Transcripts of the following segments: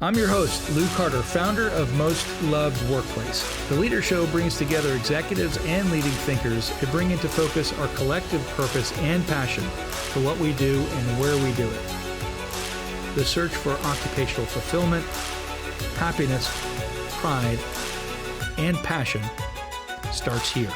I'm your host, Lou Carter, founder of Most Loved Workplace. The Leader Show brings together executives and leading thinkers to bring into focus our collective purpose and passion for what we do and where we do it. The search for occupational fulfillment, happiness, pride, and passion starts here.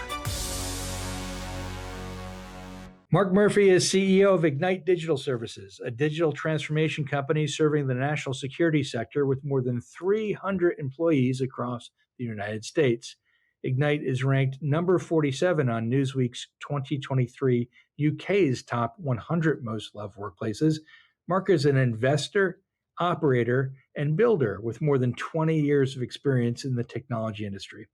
Marc Murphy is CEO of Ignite Digital Services, a digital transformation company serving the national security sector with more than 300 employees across the United States. Ignite is ranked number 47 on Newsweek's 2023 UK's top 100 most loved workplaces. Marc is an investor, operator, and builder with more than 20 years of experience in the technology industry.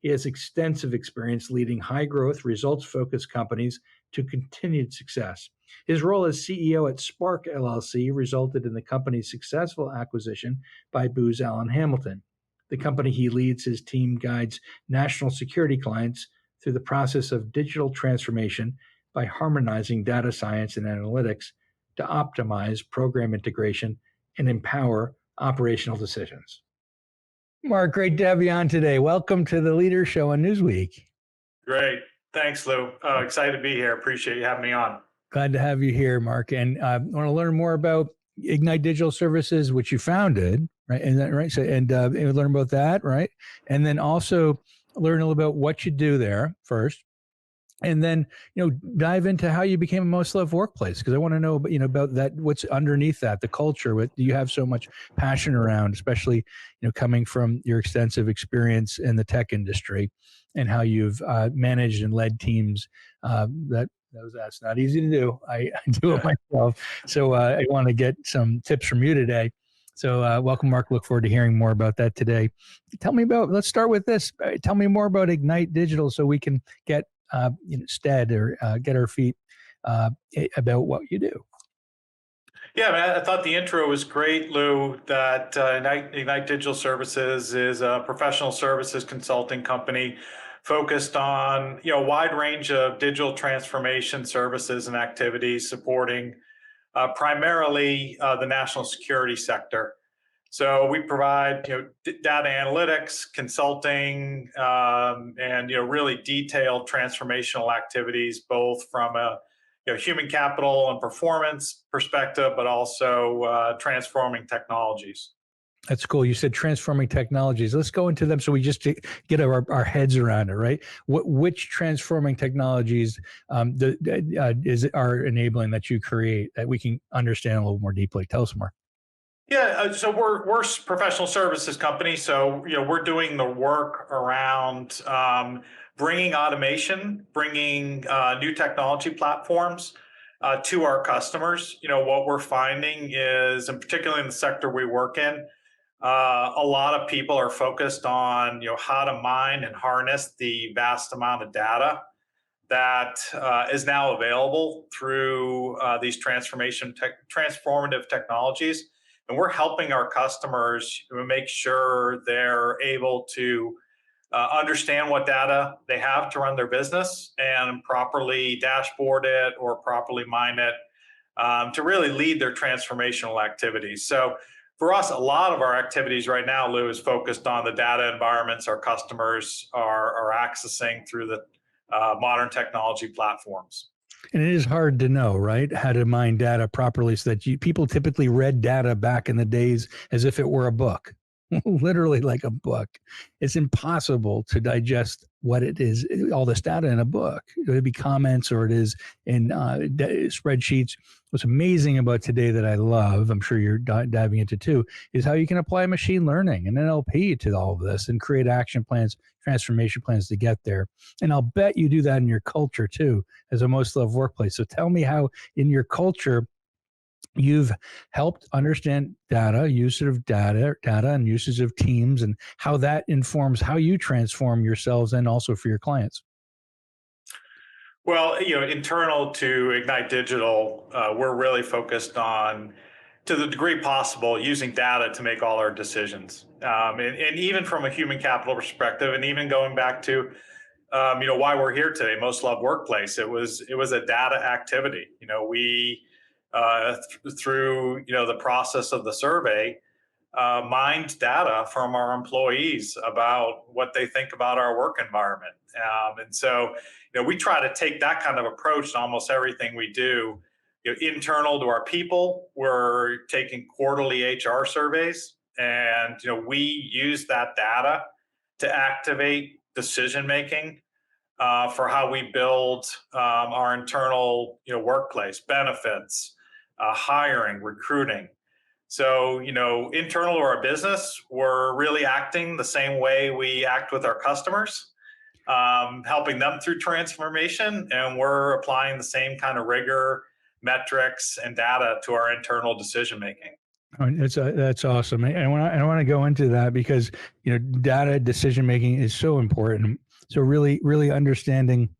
He has extensive experience leading high-growth, results-focused companies to continued success. His role as CEO at Spark LLC resulted in the company's successful acquisition by Booz Allen Hamilton. The company he leads, his team guides national security clients through the process of digital transformation by harmonizing data science and analytics to optimize program integration and empower operational decisions. Marc, great to have you on today. Welcome to the Leader Show on Newsweek. Great. Thanks, Lou. Excited to be here. Appreciate you having me on. Glad to have you here, Marc. And I want to learn more about Ignite Digital Services, which you founded, right? And that, right? So, and learn about that, right? And then also learn a little about what you do there first. And then, dive into how you became a most loved workplace, because I want to know, about that, what's underneath that, the culture, what you have so much passion around, especially, coming from your extensive experience in the tech industry and how you've managed and led teams. That's not easy to do. I do it myself. So I want to get some tips from you today. So welcome, Marc. Look forward to hearing more about that today. Let's start with this. Tell me more about Ignite Digital so we can get get our feet about what you do. Yeah, man, I thought the intro was great, Lou, that Ignite Digital Services is a professional services consulting company focused on a wide range of digital transformation services and activities supporting primarily the national security sector. So we provide data analytics, consulting, and really detailed transformational activities, both from a human capital and performance perspective, but also transforming technologies. That's cool. You said transforming technologies. Let's go into them so we just get our heads around it, right? Which transforming technologies are enabling that you create that we can understand a little more deeply? Tell us more. Yeah, so we're a professional services company. So we're doing the work around bringing automation, bringing new technology platforms to our customers. What we're finding is, and particularly in the sector we work in, a lot of people are focused on how to mine and harness the vast amount of data that is now available through these transformative technologies. And we're helping our customers make sure they're able to understand what data they have to run their business and properly dashboard it or properly mine it to really lead their transformational activities. So for us, a lot of our activities right now, Lou, is focused on the data environments our customers are accessing through the modern technology platforms. And it is hard to know, right, how to mine data properly so that people typically read data back in the days as if it were a book, literally like a book. It's impossible to digest what it is, all this data in a book. It would be comments or it is in spreadsheets. What's amazing about today that I love, I'm sure you're diving into too, is how you can apply machine learning and NLP to all of this and create action plans, transformation plans to get there. And I'll bet you do that in your culture too, as a most loved workplace. So tell me how in your culture you've helped understand data, usage of data and usage of teams, and how that informs how you transform yourselves and also for your clients. Well, internal to Ignite Digital, we're really focused on, to the degree possible, using data to make all our decisions. And even from a human capital perspective, and even going back to, why we're here today, Most Loved Workplace, it was a data activity. We through the process of the survey, mined data from our employees about what they think about our work environment. And so, we try to take that kind of approach to almost everything we do. Internal to our people, we're taking quarterly HR surveys, and we use that data to activate decision making for how we build our internal workplace benefits, hiring, recruiting. So, internal to our business, we're really acting the same way we act with our customers, helping them through transformation, and we're applying the same kind of rigor, metrics, and data to our internal decision making. That's awesome. And I want to go into that because data decision making is so important. So really understanding,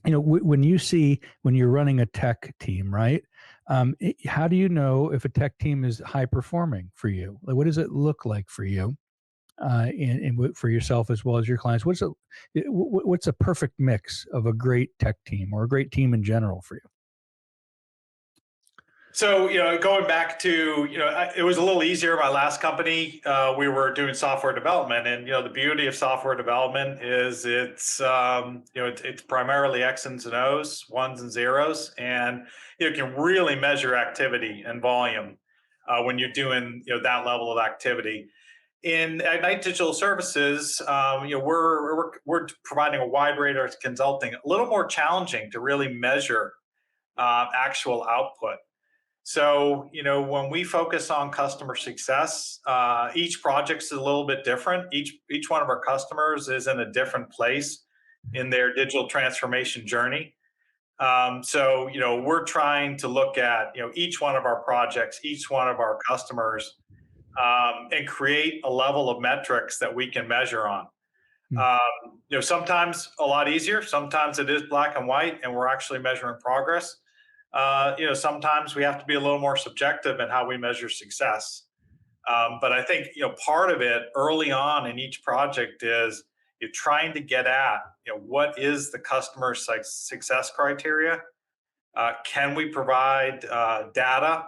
when you're running a tech team, right? How do you know if a tech team is high performing for you? Like, what does it look like for you, and for yourself as well as your clients? What's a perfect mix of a great tech team or a great team in general for you? So, going back to, it was a little easier. My last company, we were doing software development, and the beauty of software development is it's primarily X's and O's, ones and zeros, and you can really measure activity and volume when you're doing that level of activity. In Ignite Digital Services, we're providing a wide range of consulting, a little more challenging to really measure actual output. So, when we focus on customer success, each project's a little bit different. Each one of our customers is in a different place in their digital transformation journey. So, we're trying to look at, each one of our projects, each one of our customers, and create a level of metrics that we can measure on. Sometimes a lot easier. Sometimes it is black and white, and we're actually measuring progress. Sometimes we have to be a little more subjective in how we measure success. But I think, part of it early on in each project is you're trying to get at, what is the customer success criteria? Can we provide data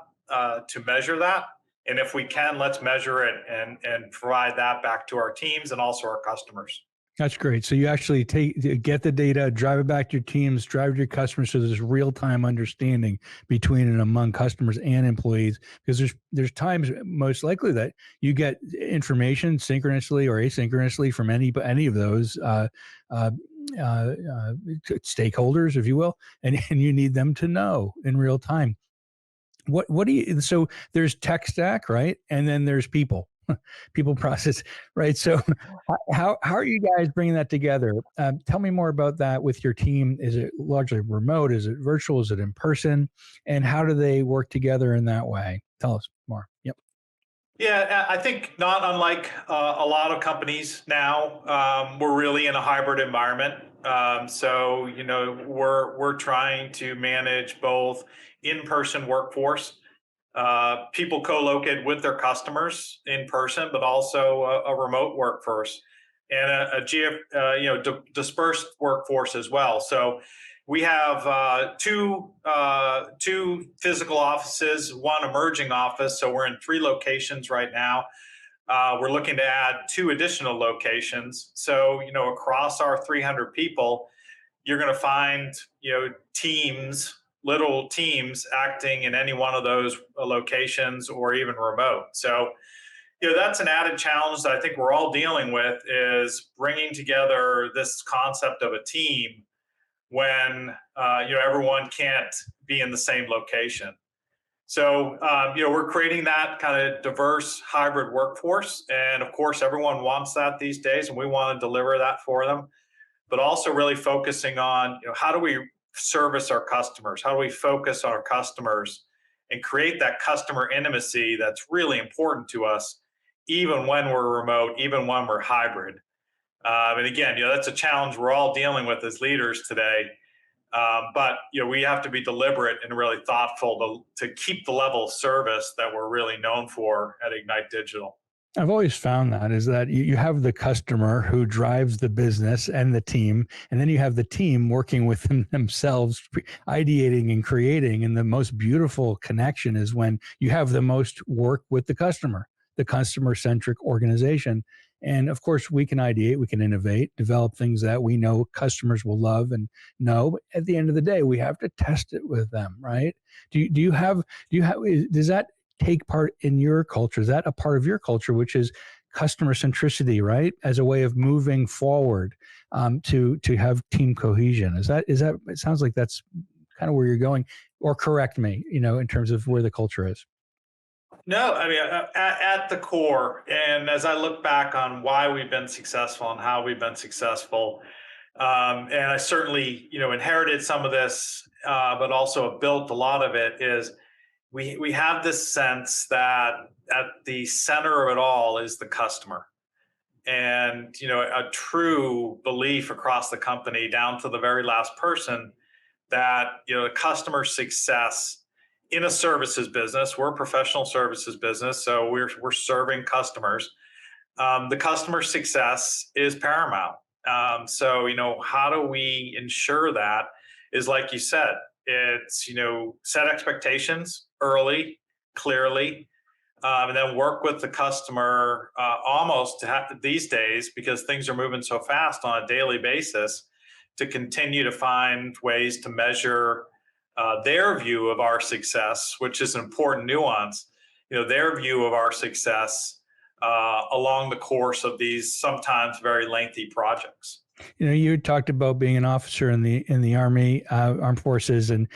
to measure that? And if we can, let's measure it and provide that back to our teams and also our customers. That's great. So you actually get the data, drive it back to your teams, drive it to your customers. So there's real-time understanding between and among customers and employees, because there's times most likely that you get information synchronously or asynchronously from any of those stakeholders, if you will, and you need them to know in real time. So there's tech stack, right? And then there's people process, right? So how are you guys bringing that together? Tell me more about that with your team. Is it largely remote? Is it virtual? Is it in person? And how do they work together in that way? Tell us more. Yep. Yeah, I think not unlike a lot of companies now, we're really in a hybrid environment. So, we're trying to manage both in-person workforce, people co-located with their customers in person, but also a remote workforce and a dispersed workforce as well. So we have two physical offices, one emerging office. So we're in 3 locations right now. We're looking to add 2 additional locations. So, across our 300 people, you're going to find, little teams acting in any one of those locations or even remote. So, that's an added challenge that I think we're all dealing with, is bringing together this concept of a team when, everyone can't be in the same location. So, we're creating that kind of diverse hybrid workforce. And of course, everyone wants that these days, and we want to deliver that for them, but also really focusing on, how do we service our customers? How do we focus on our customers and create that customer intimacy that's really important to us, even when we're remote, even when we're hybrid? And again, that's a challenge we're all dealing with as leaders today. But we have to be deliberate and really thoughtful to keep the level of service that we're really known for at Ignite Digital. I've always found that is that you have the customer who drives the business and the team, and then you have the team working with themselves, ideating and creating. And the most beautiful connection is when you have the most work with the customer. the customer-centric organization. And of course, we can ideate, we can innovate, develop things that we know customers will love and know. But at the end of the day, we have to test it with them, right? Does that take part in your culture? Is that a part of your culture, which is customer centricity, right, as a way of moving forward, to have team cohesion? Is that? It sounds like that's kind of where you're going, or correct me, in terms of where the culture is. No, I mean, at the core, and as I look back on why we've been successful and how we've been successful, and I certainly, inherited some of this, but also built a lot of it, is we have this sense that at the center of it all is the customer. And, a true belief across the company down to the very last person that, the customer success in a services business, we're a professional services business, so we're serving customers. The customer success is paramount. So, how do we ensure that is, like you said, it's, set expectations early, clearly, and then work with the customer almost to have these days, because things are moving so fast on a daily basis, to continue to find ways to measure their view of our success, which is an important nuance, their view of our success along the course of these sometimes very lengthy projects. You had talked about being an officer in the Army, Armed Forces, and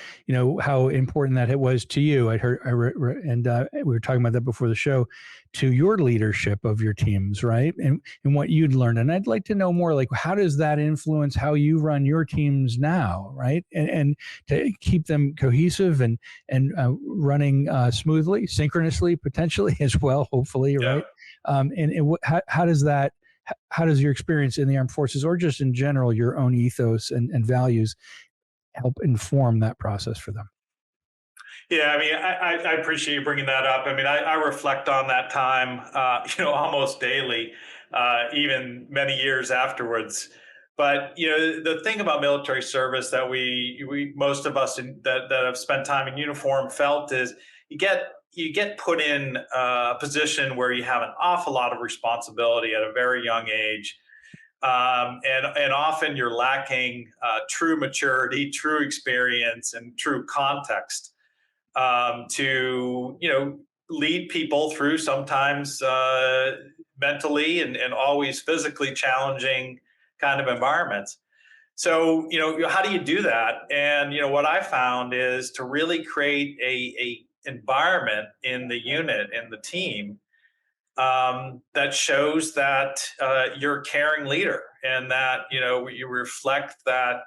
how important that it was to you. And we were talking about that before the show, to your leadership of your teams, right? And what you'd learned. And I'd like to know more, like, how does that influence how you run your teams now, right? And to keep them cohesive and running smoothly, synchronously, potentially as well, hopefully, Yeah. right? How does your experience in the armed forces, or just in general, your own ethos and values, help inform that process for them? Yeah, I mean, I appreciate you bringing that up. I mean, I reflect on that time, almost daily, even many years afterwards. But the thing about military service that we most of us that have spent time in uniform felt is you get put in a position where you have an awful lot of responsibility at a very young age. And often you're lacking true maturity, true experience, and true context to lead people through sometimes mentally and always physically challenging kind of environments. So how do you do that? And what I found is to really create a environment in the unit, in the team, that shows that you're a caring leader, and that you reflect that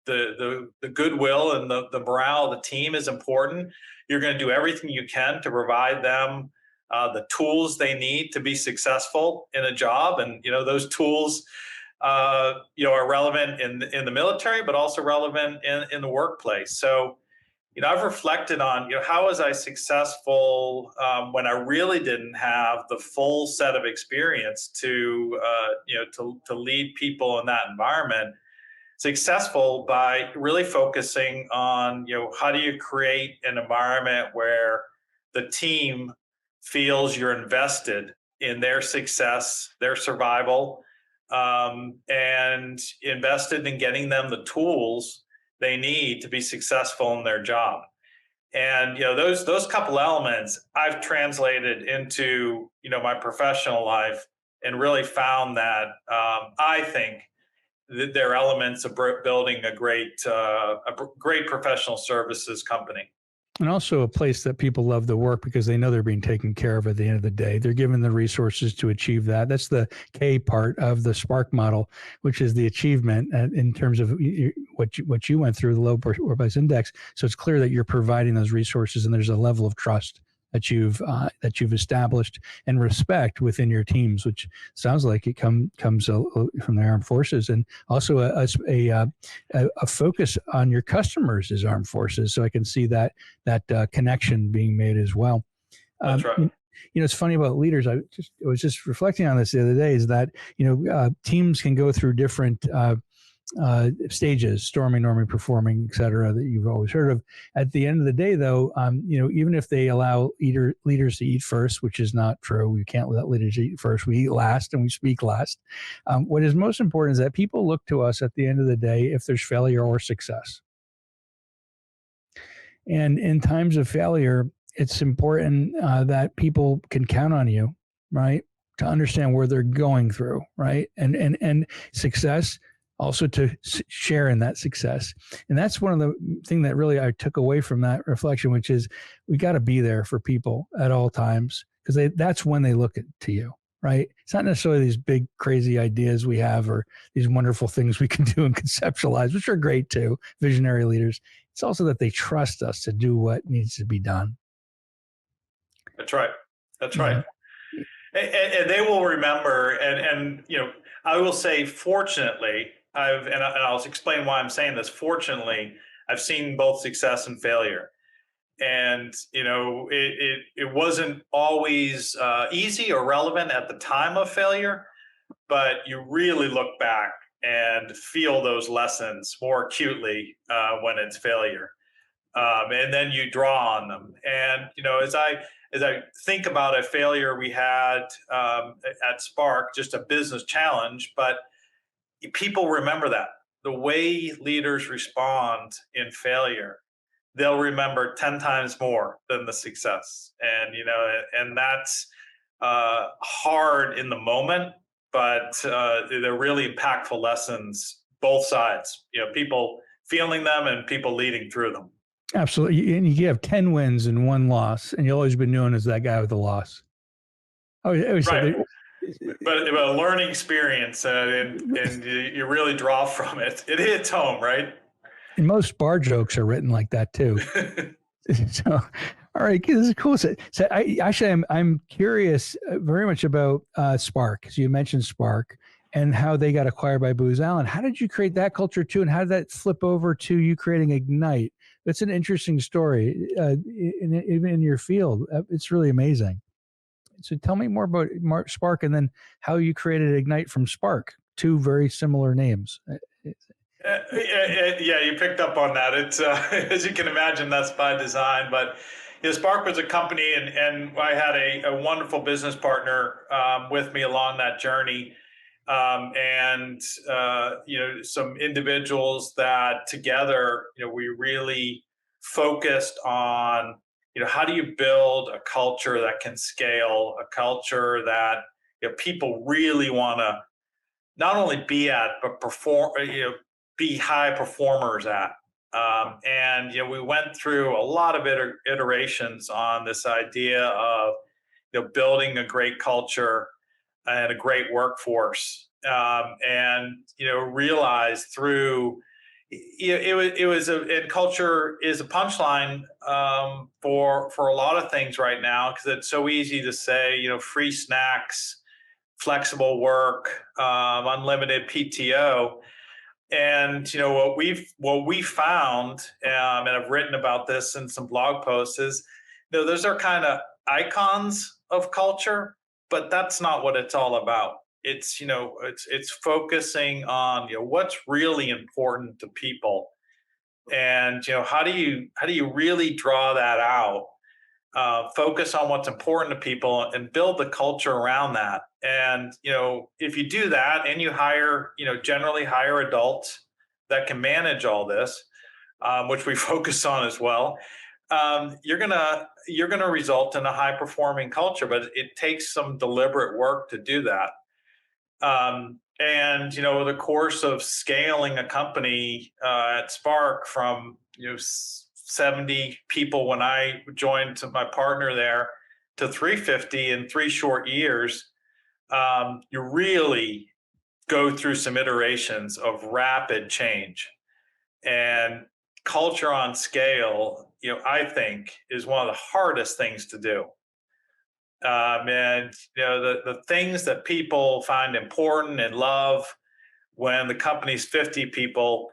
the goodwill and the morale of the team is important. You're going to do everything you can to provide them the tools they need to be successful in a job, and those tools are relevant in the military, but also relevant in the workplace. So I've reflected on how was I successful when I really didn't have the full set of experience to lead people in that environment. Successful by really focusing on how do you create an environment where the team feels you're invested in their success, their survival, and invested in getting them the tools they need to be successful in their job. And those couple elements I've translated into my professional life, and really found that I think that they're elements of building a great professional services company. And also a place that people love to work because they know they're being taken care of at the end of the day. They're given the resources to achieve that. That's the K part of the Spark model, which is the achievement in terms of what you went through, the low work price index. So it's clear that you're providing those resources, and there's a level of trust that you've established, and respect within your teams, which sounds like it comes from the armed forces, and also a focus on your customers as armed forces. So I can see that connection being made as well. That's right. It's funny about leaders. I was just reflecting on this the other day. Is that teams can go through different stages: storming, norming, performing, et cetera, that you've always heard of. At the end of the day, though, even if they allow leaders to eat first, which is not true, we can't let leaders eat first. We eat last and we speak last. What is most important is that people look to us at the end of the day if there's failure or success. And in times of failure, it's important that people can count on you, right, to understand where they're going through, right, and success, also to share in that success. And that's one of the things that really I took away from that reflection, which is we got to be there for people at all times, because that's when they look to you, right? It's not necessarily these big, crazy ideas we have or these wonderful things we can do and conceptualize, which are great too, visionary leaders. It's also that they trust us to do what needs to be done. That's right. That's right. And they will remember, and I will say, fortunately, and I'll explain why I'm saying this. Fortunately, I've seen both success and failure, and it wasn't always easy or relevant at the time of failure, but you really look back and feel those lessons more acutely when it's failure, and then you draw on them. And as I think about a failure we had at Spark, just a business challenge, but people remember that. The way leaders respond in failure, they'll remember 10 times more than the success. And that's hard in the moment, but they're really impactful lessons, both sides, people feeling them and people leading through them. Absolutely. And you have 10 wins and 1 loss, and you'll always be known as that guy with the loss. Right. But a learning experience, and you really draw from it. It hits home, right? And most bar jokes are written like that too. So, all right, this is cool. So I'm curious very much about Spark, because you mentioned Spark and how they got acquired by Booz Allen. How did you create that culture too, and how did that flip over to you creating Ignite? That's an interesting story, even in your field. It's really amazing. So tell me more about Spark, and then how you created Ignite from Spark, 2 very similar names. Yeah, you picked up on that. It's as you can imagine, that's by design. But Spark was a company, and I had a wonderful business partner with me along that journey, and some individuals that together, we really focused on, how do you build a culture that can scale, a culture that people really want to not only be at, but perform, be high performers at. And we went through a lot of iterations on this idea of building a great culture and a great workforce, and realized through and culture is a punchline for a lot of things right now, because it's so easy to say free snacks, flexible work, unlimited PTO. And what we found, and I've written about this in some blog posts, is those are kind of icons of culture, but that's not what it's all about. It's it's focusing on what's really important to people, and how do you really draw that out, focus on what's important to people and build the culture around that. And if you do that and you hire generally hire adults that can manage all this, which we focus on as well, you're gonna result in a high performing culture. But it takes some deliberate work to do that. And the course of scaling a company at Spark from 70 people when I joined my partner there to 350 in 3 short years, you really go through some iterations of rapid change. And culture on scale, I think, is one of the hardest things to do. And the things that people find important and love when the company's 50 people,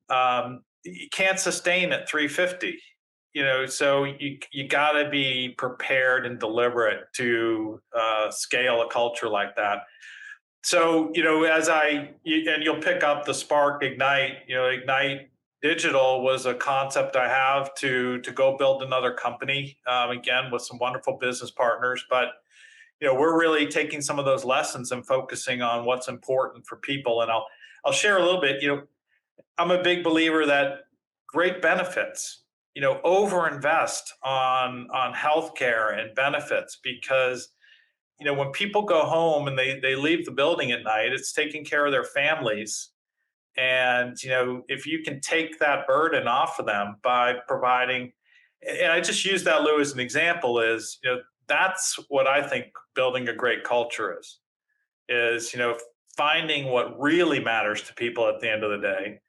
you can't sustain at 350. So you got to be prepared and deliberate to scale a culture like that. So, and you'll pick up the Spark Ignite, Ignite Digital was a concept I have to go build another company, again, with some wonderful business partners. But, we're really taking some of those lessons and focusing on what's important for people. And I'll share a little bit. I'm a big believer that great benefits, overinvest on healthcare and benefits, because when people go home and they leave the building at night, it's taking care of their families. And, if you can take that burden off of them by providing, and I just use that, Lou, as an example, is, that's what I think building a great culture is, finding what really matters to people at the end of the day,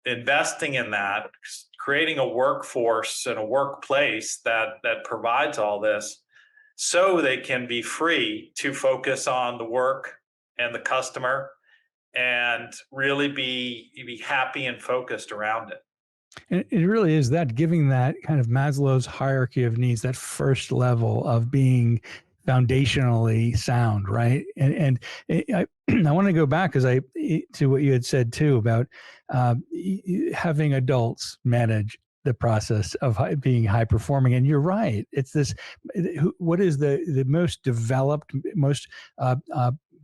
investing in that, creating a workforce and a workplace that provides all this, so they can be free to focus on the work and the customer and really be happy and focused around it. And it really is that, giving that kind of Maslow's hierarchy of needs, that first level of being foundationally sound, right? And I I want to go back to what you had said too about having adults manage the process of being high performing. And you're right. It's this. What is the most developed, most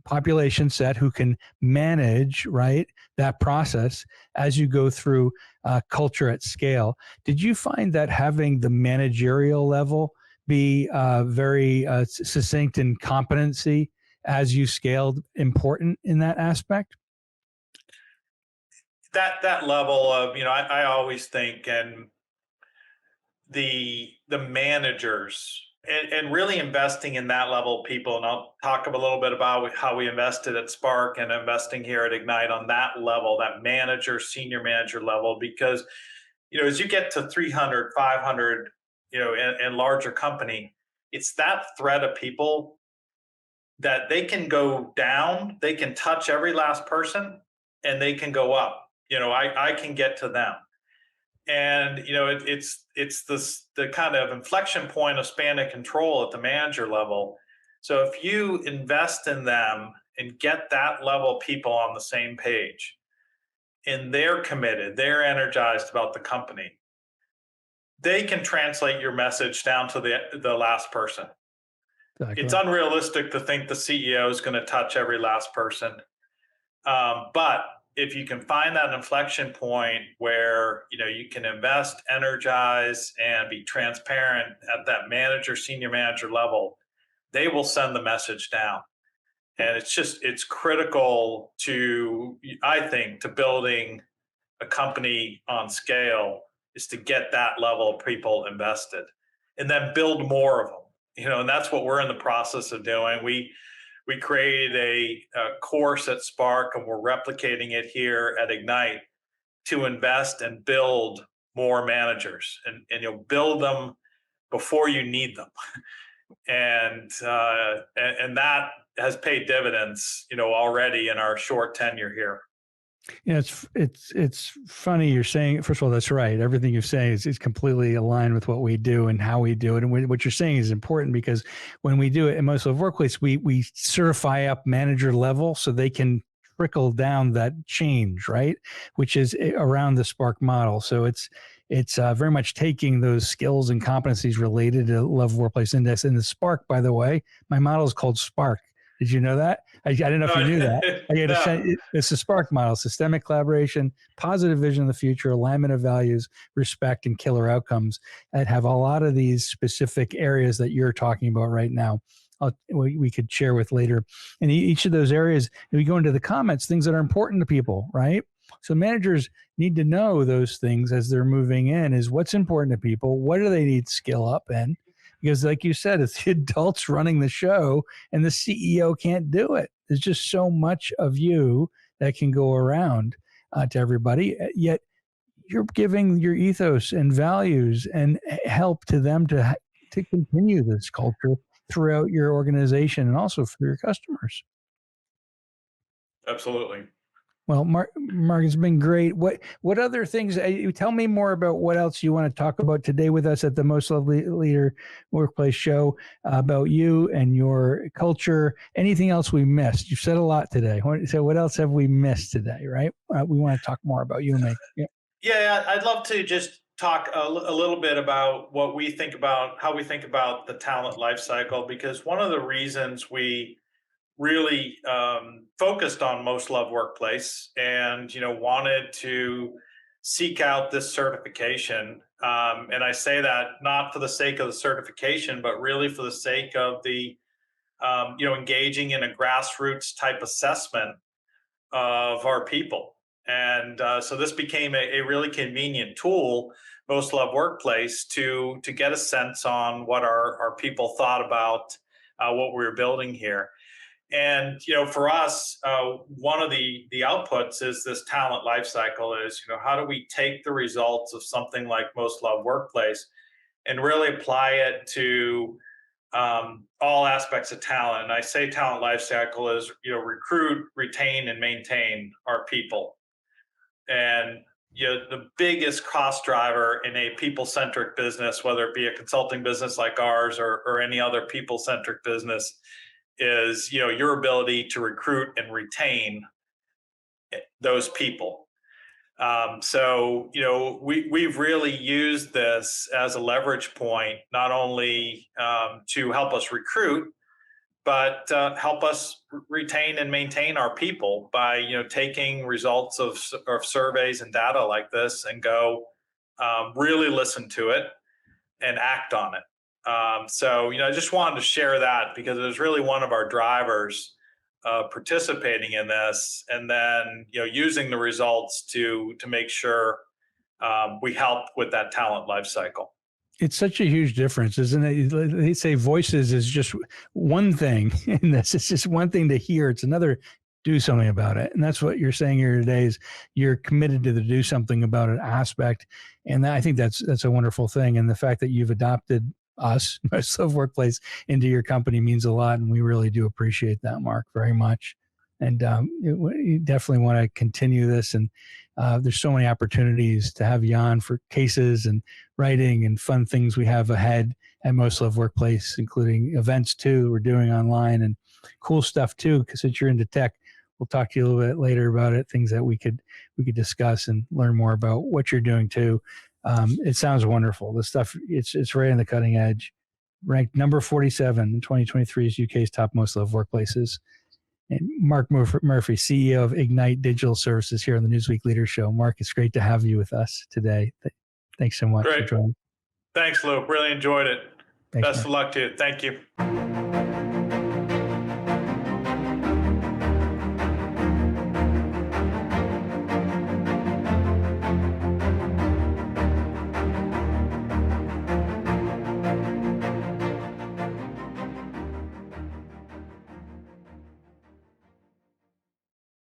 population set who can manage, right, that process as you go through culture at scale? Did you find that having the managerial level be very succinct in competency as you scaled important in that aspect? That level of, I always think, and the managers, and really investing in that level of people. And I'll talk a little bit about how we invested at Spark and investing here at Ignite on that level, that manager, senior manager level, because, as you get to 300, 500, and larger company, it's that thread of people that they can go down, they can touch every last person, and they can go up. I can get to them. And it's the kind of inflection point of span of control at the manager level. So if you invest in them and get that level of people on the same page, and they're committed, they're energized about the company, they can translate your message down to the last person. Exactly. It's unrealistic to think the CEO is going to touch every last person. But if you can find that inflection point where, you can invest, energize, and be transparent at that manager, senior manager level, they will send the message down. And it's critical to, I think, to building a company on scale, is to get that level of people invested and then build more of them. And that's what we're in the process of doing. We created a course at Spark, and we're replicating it here at Ignite to invest and build more managers, and you'll build them before you need them. And that has paid dividends, already in our short tenure here. Yeah, it's funny you're saying. First of all, that's right. Everything you're saying is completely aligned with what we do and how we do it. And what you're saying is important, because when we do it in most of the workplace, we certify up manager level so they can trickle down that change, right? Which is around the Spark model. So it's very much taking those skills and competencies related to Love Workplace Index. And the Spark, by the way, my model is called Spark. Did you know that? I didn't know if you knew that. It's the Spark model: systemic collaboration, positive vision of the future, alignment of values, respect, and killer outcomes, that have a lot of these specific areas that you're talking about right now. We could share with later. And each of those areas, we go into the comments, things that are important to people, right? So managers need to know those things as they're moving in, is what's important to people, what do they need skill up in? Because like you said, it's the adults running the show, and the CEO can't do it. There's just so much of you that can go around to everybody. Yet you're giving your ethos and values and help to them to continue this culture throughout your organization and also for your customers. Absolutely. Well, Mark, it's been great. What other things? You tell me more about what else you want to talk about today with us at the Most Lovely Leader Workplace Show about you and your culture. Anything else we missed? You've said a lot today. So what else have we missed today? Right? We want to talk more about you and me. Yeah. Yeah, I'd love to just talk a little bit about what we think about, how we think about the talent life cycle, because one of the reasons we really focused on Most Loved Workplace and wanted to seek out this certification, and I say that not for the sake of the certification, but really for the sake of the engaging in a grassroots type assessment of our people. And so this became a really convenient tool, Most Loved Workplace, to get a sense on what our people thought about what we were building here. And for us, one of the outputs is this talent life cycle. Is how do we take the results of something like Most Loved Workplace and really apply it to all aspects of talent. And I say talent life cycle is recruit, retain, and maintain our people. And the biggest cost driver in a people-centric business, whether it be a consulting business like ours or any other people-centric business, is your ability to recruit and retain those people. So we've really used this as a leverage point, not only to help us recruit, but help us retain and maintain our people by taking results of surveys and data like this and go really listen to it and act on it. So I just wanted to share that because it was really one of our drivers participating in this, and then using the results to make sure we help with that talent life cycle. It's such a huge difference, isn't it? They say voices is just one thing in this. It's just one thing to hear. It's another do something about it. And that's what you're saying here today is you're committed to the do something about it aspect. And I think that's a wonderful thing. And the fact that you've adopted us, Most Loved Workplace, into your company means a lot. And we really do appreciate that, Mark, very much. And you definitely want to continue this. And there's so many opportunities to have you on for cases and writing and fun things we have ahead at Most Loved Workplace, including events too we're doing online and cool stuff too, because since you're into tech, we'll talk to you a little bit later about it, things that we could discuss and learn more about what you're doing too. It sounds wonderful. The stuff, it's right on the cutting edge. Ranked number 47 in 2023's UK's top Most Loved Workplaces. And Marc Murphy, CEO of Ignite Digital Services here on the Newsweek Leader Show. Marc, it's great to have you with us today. Thanks so much for joining. Thanks, Luke. Really enjoyed it. Thanks, Best of luck to you. Thank you.